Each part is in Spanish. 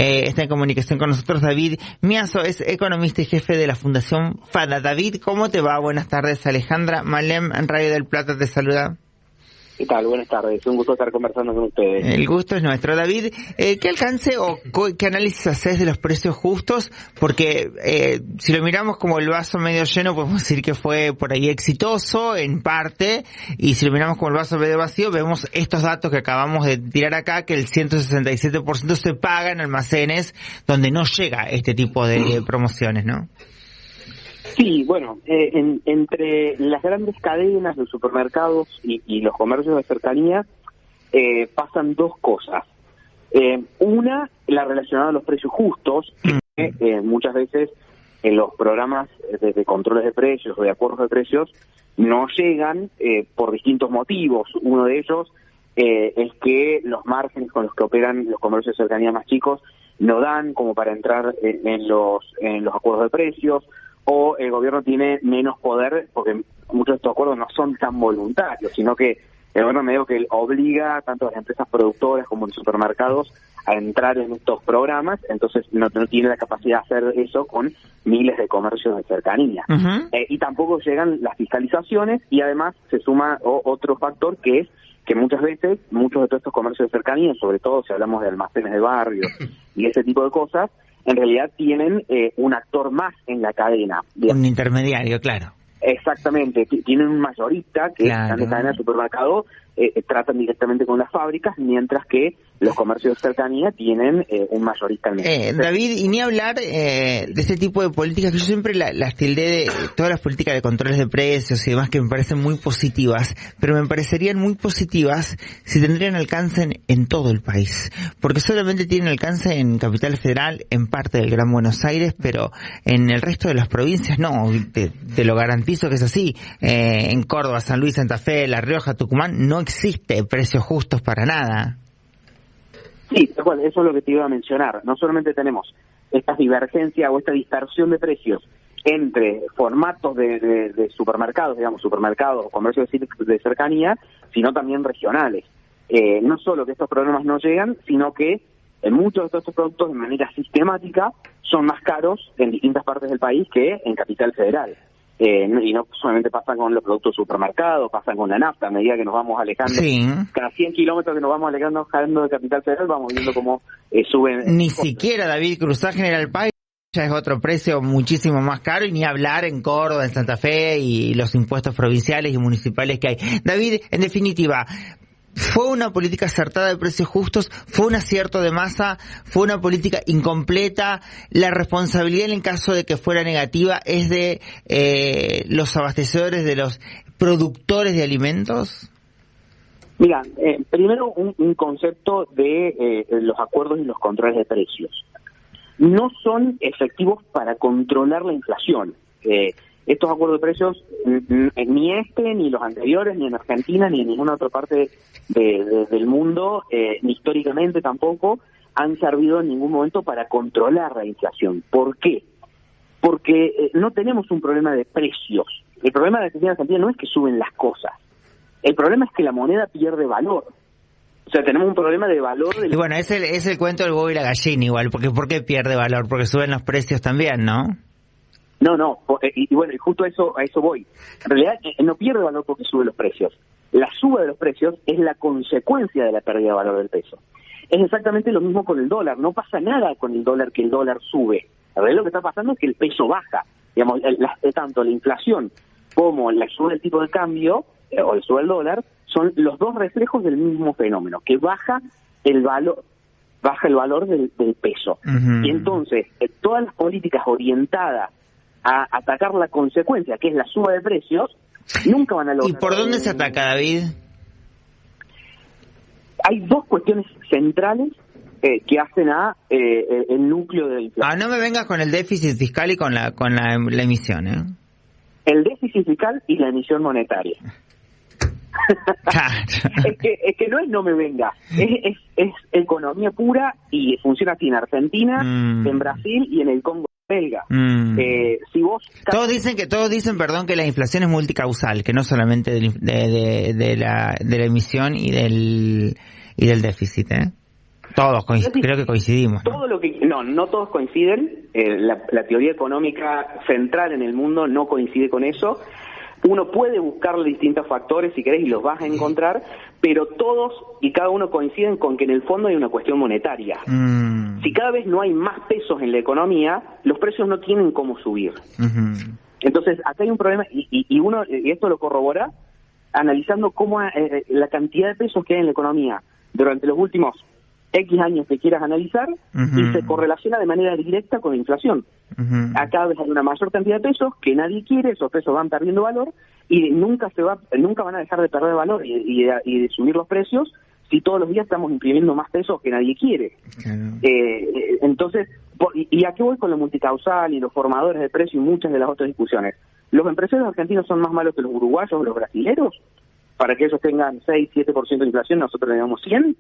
Está en comunicación con nosotros David Miazo, es economista y jefe de la Fundación FADA. David, ¿cómo te va? Buenas tardes. Alejandra Malem, en Radio del Plata, te saluda. ¿Qué tal? Buenas tardes. Un gusto estar conversando con ustedes. El gusto es nuestro. David, ¿qué alcance o qué análisis haces de los precios justos? Porque si lo miramos como el vaso medio lleno, podemos decir que fue por ahí exitoso en parte, y si lo miramos como el vaso medio vacío, vemos estos datos que acabamos de tirar acá, que el 167% se paga en almacenes donde no llega este tipo de promociones, ¿no? Sí, bueno, entre las grandes cadenas de supermercados y los comercios de cercanía pasan dos cosas. Una, la relacionada a los precios justos, que muchas veces en los programas de controles de precios o de acuerdos de precios no llegan por distintos motivos. Uno de ellos es que los márgenes con los que operan los comercios de cercanía más chicos no dan como para entrar en los acuerdos de precios, o el gobierno tiene menos poder, porque muchos de estos acuerdos no son tan voluntarios, sino que el gobierno medio que obliga tanto a las empresas productoras como a los supermercados a entrar en estos programas, entonces no tiene la capacidad de hacer eso con miles de comercios de cercanía. Uh-huh. Y tampoco llegan las fiscalizaciones, y además se suma otro factor, que es que muchas veces muchos de todos estos comercios de cercanía, sobre todo si hablamos de almacenes de barrio y ese tipo de cosas, en realidad tienen un actor más en la cadena. Un intermediario, claro. Exactamente, tienen un mayorista que claro. están en cadena de supermercado, tratan directamente con las fábricas, mientras que los comercios de cercanía tienen un mayorista en el David, y ni hablar de ese tipo de políticas que yo siempre las tildé de todas las políticas de controles de precios y demás, que me parecen muy positivas, pero me parecerían muy positivas si tendrían alcance en todo el país, porque solamente tienen alcance en Capital Federal, en parte del Gran Buenos Aires, pero en el resto de las provincias no, te lo garantizo que es así. En Córdoba, San Luis, Santa Fe, La Rioja, Tucumán, no existe precios justos para nada. Sí, bueno, eso es lo que te iba a mencionar. No solamente tenemos esta divergencia o esta dispersión de precios entre formatos de supermercados, digamos, supermercados o comercios de cercanía, sino también regionales. No solo que estos programas no llegan, sino que muchos de estos productos de manera sistemática son más caros en distintas partes del país que en Capital Federal. Y no solamente pasa con los productos supermercados, pasa con la nafta. A medida que nos vamos alejando, sí. Cada 100 kilómetros que nos vamos alejando de Capital Federal, vamos viendo cómo suben. Ni siquiera, David, cruzar General Paz ya es otro precio muchísimo más caro, y ni hablar en Córdoba, en Santa Fe, y los impuestos provinciales y municipales que hay. David, en definitiva, ¿fue una política acertada de precios justos? ¿Fue un acierto de Massa? ¿Fue una política incompleta? ¿La responsabilidad en caso de que fuera negativa es de los abastecedores, de los productores de alimentos? Mira, primero un concepto de los acuerdos y los controles de precios. No son efectivos para controlar la inflación. Estos acuerdos de precios, ni ni los anteriores, ni en Argentina, ni en ninguna otra parte del mundo, ni históricamente tampoco, han servido en ningún momento para controlar la inflación. ¿Por qué? Porque no tenemos un problema de precios. El problema de Argentina no es que suben las cosas. El problema es que la moneda pierde valor. O sea, tenemos un problema de valor. Y bueno, es el cuento del huevo y la gallina igual, porque ¿por qué pierde valor? Porque suben los precios también, ¿no? No, y bueno, y justo a eso voy. En realidad no pierde valor porque suben los precios. La suba de los precios es la consecuencia de la pérdida de valor del peso. Es exactamente lo mismo con el dólar. No pasa nada con el dólar que el dólar sube. A ver, lo que está pasando es que el peso baja. Digamos, tanto la inflación como la suba del tipo de cambio o el suba del dólar son los dos reflejos del mismo fenómeno, que baja el valor del peso. Uh-huh. Y entonces, todas las políticas orientadas a atacar la consecuencia, que es la suba de precios, nunca van a lograr. ¿Y por dónde se ataca, David? Hay dos cuestiones centrales que hacen el núcleo de la inflación. No me vengas con el déficit fiscal y con la emisión, ¿eh? El déficit fiscal y la emisión monetaria. es que no me venga, es economía pura, y funciona así en Argentina, en Brasil y en el Congo belga. Si vos todos dicen que la inflación es multicausal, que no solamente de la emisión y del déficit, Todos, creo que coincidimos, ¿no? Todo lo que no todos coinciden. La teoría económica central en el mundo no coincide con eso. Uno puede buscarle distintos factores, si querés, y los vas a encontrar, pero todos y cada uno coinciden con que en el fondo hay una cuestión monetaria. Si cada vez no hay más pesos en la economía, los precios no tienen cómo subir. Entonces, acá hay un problema, y esto lo corrobora analizando cómo la cantidad de pesos que hay en la economía durante los últimos X años que quieras analizar, y se correlaciona de manera directa con la inflación. Acá hay una mayor cantidad de pesos que nadie quiere, esos pesos van perdiendo valor y nunca van a dejar de perder valor y de subir los precios si todos los días estamos imprimiendo más pesos que nadie quiere. Entonces, ¿y a qué voy con lo multicausal y los formadores de precios y muchas de las otras discusiones? ¿Los empresarios argentinos son más malos que los uruguayos o los brasileños? Para que ellos tengan 6, 7% de inflación, nosotros tenemos 100%.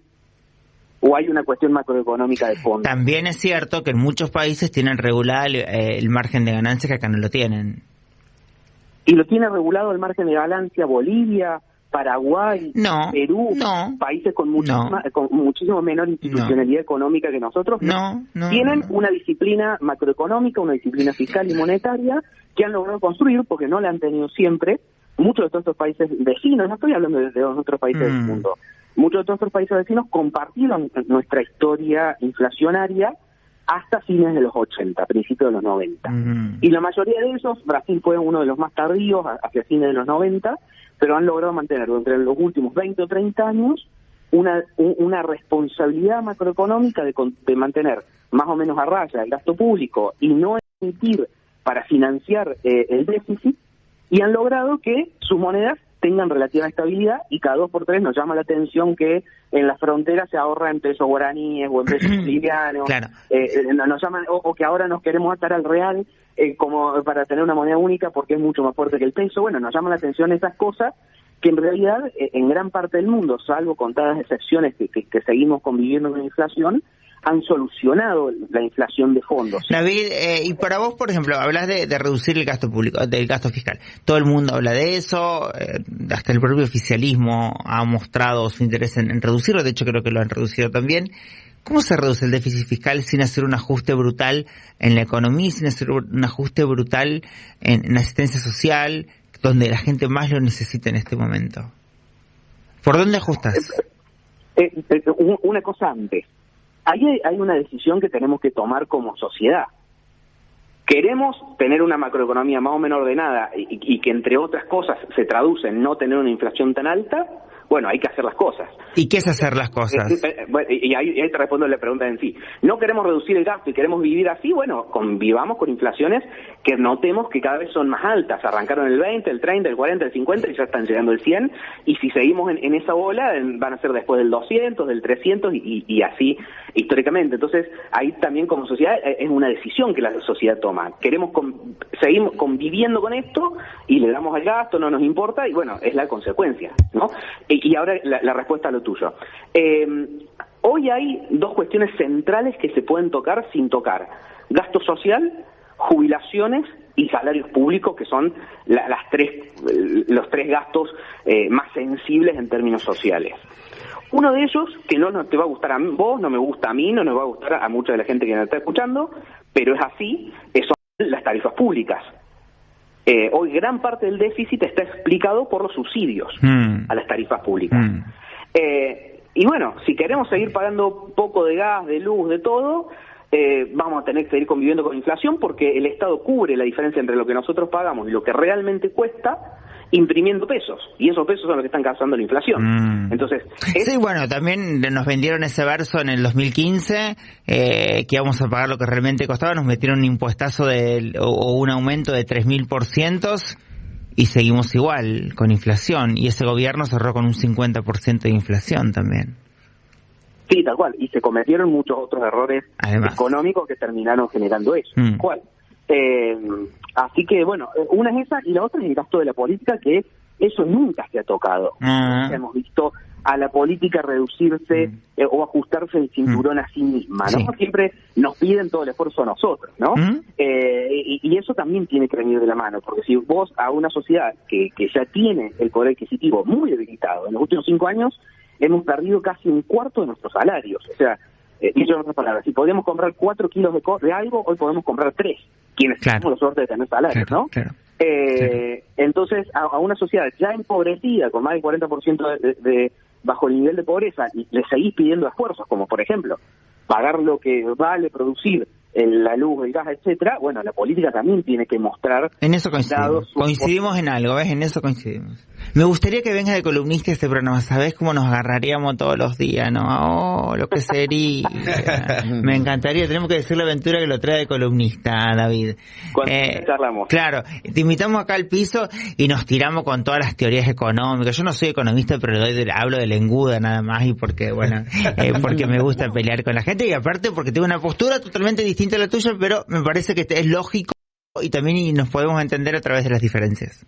¿O hay una cuestión macroeconómica de fondo? También es cierto que en muchos países tienen regulado el margen de ganancia, que acá no lo tienen. ¿Y lo tiene regulado el margen de ganancia Bolivia, Paraguay, Perú, países con muchísimo menor institucionalidad económica que nosotros? Tienen una disciplina macroeconómica, una disciplina fiscal y monetaria que han logrado construir porque no la han tenido siempre. Muchos de todos estos países vecinos, no estoy hablando de otros países del mundo, muchos de todos estos países vecinos compartieron nuestra historia inflacionaria hasta fines de los 80, principios de los 90. Y la mayoría de esos, Brasil fue uno de los más tardíos, hacia fines de los 90, pero han logrado mantener durante los últimos 20 o 30 años una responsabilidad macroeconómica de mantener más o menos a raya el gasto público y no emitir para financiar el déficit, y han logrado que sus monedas tengan relativa estabilidad, y cada 2 por 3 nos llama la atención que en las fronteras se ahorra en pesos guaraníes o en pesos bolivianos. Nos llaman, o que ahora nos queremos atar al real como para tener una moneda única porque es mucho más fuerte que el peso. Bueno, nos llaman la atención esas cosas que en realidad en gran parte del mundo, salvo contadas excepciones que seguimos conviviendo con la inflación, han solucionado la inflación de fondos. David, y para vos, por ejemplo, hablas de reducir el gasto público, del gasto fiscal. Todo el mundo habla de eso, hasta el propio oficialismo ha mostrado su interés en reducirlo, de hecho creo que lo han reducido también. ¿Cómo se reduce el déficit fiscal sin hacer un ajuste brutal en la economía, sin hacer un ajuste brutal en asistencia social, donde la gente más lo necesita en este momento? ¿Por dónde ajustas? Una cosa antes. Ahí hay una decisión que tenemos que tomar como sociedad. ¿Queremos tener una macroeconomía más o menos ordenada y que, entre otras cosas, se traduce en no tener una inflación tan alta? Bueno, hay que hacer las cosas. ¿Y qué es hacer las cosas? Y ahí te respondo la pregunta en sí. ¿No queremos reducir el gasto y queremos vivir así? Bueno, convivamos con inflaciones que notemos que cada vez son más altas. Arrancaron el 20, el 30, el 40, el 50 y ya están llegando el 100. Y si seguimos en esa bola, van a ser después del 200, del 300 y así históricamente. Entonces, ahí también como sociedad es una decisión que la sociedad toma. Queremos seguir conviviendo con esto y le damos al gasto, no nos importa, y bueno, es la consecuencia, ¿no? Y ahora la respuesta a lo tuyo. Hoy hay 2 cuestiones centrales que se pueden tocar sin tocar. Gasto social, jubilaciones y salarios públicos, que son los 3 gastos más sensibles en términos sociales. Uno de ellos, que no te va a gustar a vos, no me gusta a mí, no nos va a gustar a mucha de la gente que nos está escuchando, pero es así, son las tarifas públicas. Hoy gran parte del déficit está explicado por los subsidios a las tarifas públicas. Y bueno, si queremos seguir pagando poco de gas, de luz, de todo, vamos a tener que seguir conviviendo con inflación porque el Estado cubre la diferencia entre lo que nosotros pagamos y lo que realmente cuesta imprimiendo pesos, y esos pesos son los que están causando la inflación. Entonces, sí, bueno, también nos vendieron ese verso en el 2015, que íbamos a pagar lo que realmente costaba, nos metieron un impuestazo o un aumento de 3.000%, y seguimos igual, con inflación, y ese gobierno cerró con un 50% de inflación también. Sí, tal cual, y se cometieron muchos otros errores económicos que terminaron generando eso. ¿Cuál? Así que, bueno, una es esa, y la otra es el gasto de la política, que eso nunca se ha tocado. Hemos visto a la política reducirse o ajustarse el cinturón a sí misma, ¿no? Sí. Siempre nos piden todo el esfuerzo a nosotros, ¿no? Y eso también tiene que venir de la mano, porque si vos a una sociedad que ya tiene el poder adquisitivo muy debilitado, en los últimos 5 años hemos perdido casi un cuarto de nuestros salarios, o sea, dicho en otras palabras, si podíamos comprar 4 kilos de algo, hoy podemos comprar 3, quienes tenemos la suerte de tener salarios, claro, ¿no? Claro. Entonces, a una sociedad ya empobrecida, con más del 40% de bajo el nivel de pobreza, y le seguís pidiendo esfuerzos, como por ejemplo, pagar lo que vale producir la luz, el gas, etcétera, bueno, la política también tiene que mostrar... En eso coincidimos en algo, ¿ves? En eso coincidimos. Me gustaría que venga de columnista este programa, ¿sabés cómo nos agarraríamos todos los días, no? Oh, lo que sería. Me encantaría, tenemos que decir la aventura que lo trae de columnista, David. Cuando charlamos. Claro, te invitamos acá al piso y nos tiramos con todas las teorías económicas. Yo no soy economista, pero hablo de la enguda nada más, y porque, bueno, porque me gusta pelear con la gente, y aparte porque tengo una postura totalmente distinta a la tuya, pero me parece que es lógico y también nos podemos entender a través de las diferencias.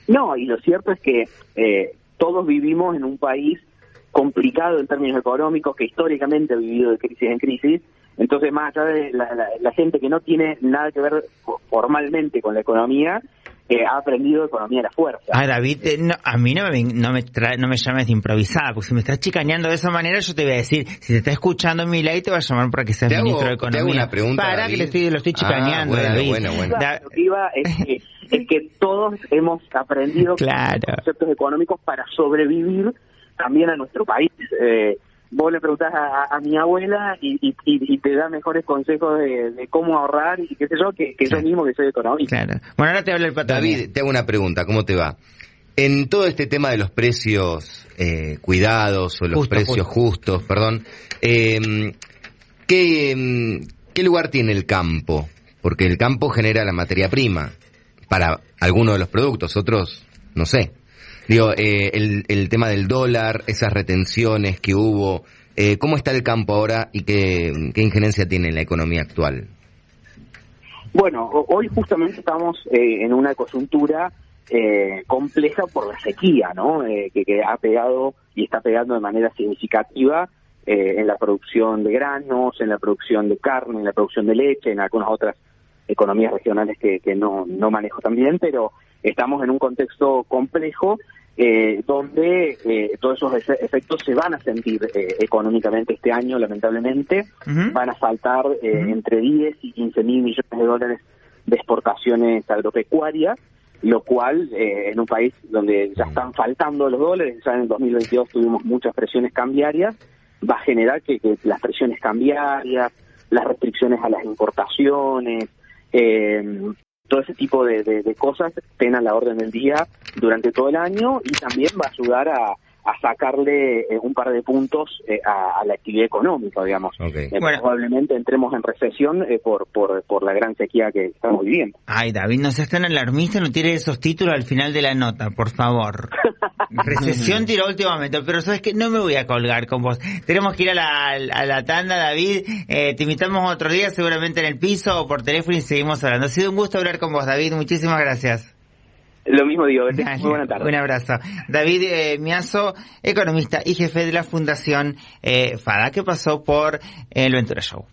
No, y lo cierto es que todos vivimos en un país complicado en términos económicos, que históricamente ha vivido de crisis en crisis. Entonces, más allá de la gente que no tiene nada que ver formalmente con la economía, ha aprendido economía a la fuerza. David, a mí no me llames de improvisada, porque si me estás chicaneando de esa manera, yo te voy a decir, si te está escuchando Milei, te va a llamar para que seas ministro de Economía. Te hago una pregunta, para David. que lo estoy chicaneando, David. Bueno. Lo que iba es que todos hemos aprendido conceptos económicos para sobrevivir también a nuestro país. Vos le preguntás a mi abuela y te da mejores consejos de cómo ahorrar y qué sé yo, que yo mismo que soy economista. Claro. Bueno, ahora te habla el patrón. David, te hago una pregunta, ¿cómo te va? En todo este tema de los precios cuidados o los precios justos, ¿qué lugar tiene el campo? Porque el campo genera la materia prima para algunos de los productos, otros no sé. Digo, el tema del dólar, esas retenciones que hubo, ¿cómo está el campo ahora y qué injerencia tiene en la economía actual? Bueno, hoy justamente estamos en una coyuntura compleja por la sequía, ¿no? Que ha pegado y está pegando de manera significativa en la producción de granos, en la producción de carne, en la producción de leche, en algunas otras economías regionales que no manejo tan bien, pero estamos en un contexto complejo donde todos esos efectos se van a sentir económicamente este año, lamentablemente. Van a faltar entre 10 y 15 mil millones de dólares de exportaciones agropecuarias, lo cual en un país donde ya están faltando los dólares, ya en el 2022 tuvimos muchas presiones cambiarias, va a generar que las presiones cambiarias, las restricciones a las importaciones, todo ese tipo de cosas estén a la orden del día durante todo el año, y también va a ayudar a sacarle un par de puntos a la actividad económica, digamos. Okay. Probablemente entremos en recesión por la gran sequía que estamos viviendo. Ay, David, no seas tan alarmista, no tires esos títulos al final de la nota, por favor. Recesión tiró últimamente, pero sabes que no me voy a colgar con vos. Tenemos que ir a la tanda, David. Te invitamos otro día, seguramente en el piso o por teléfono, y seguimos hablando. Ha sido un gusto hablar con vos, David. Muchísimas gracias. Lo mismo digo, muy buena tarde. Un abrazo. David Miazo, economista y jefe de la Fundación FADA, que pasó por el Ventura Show.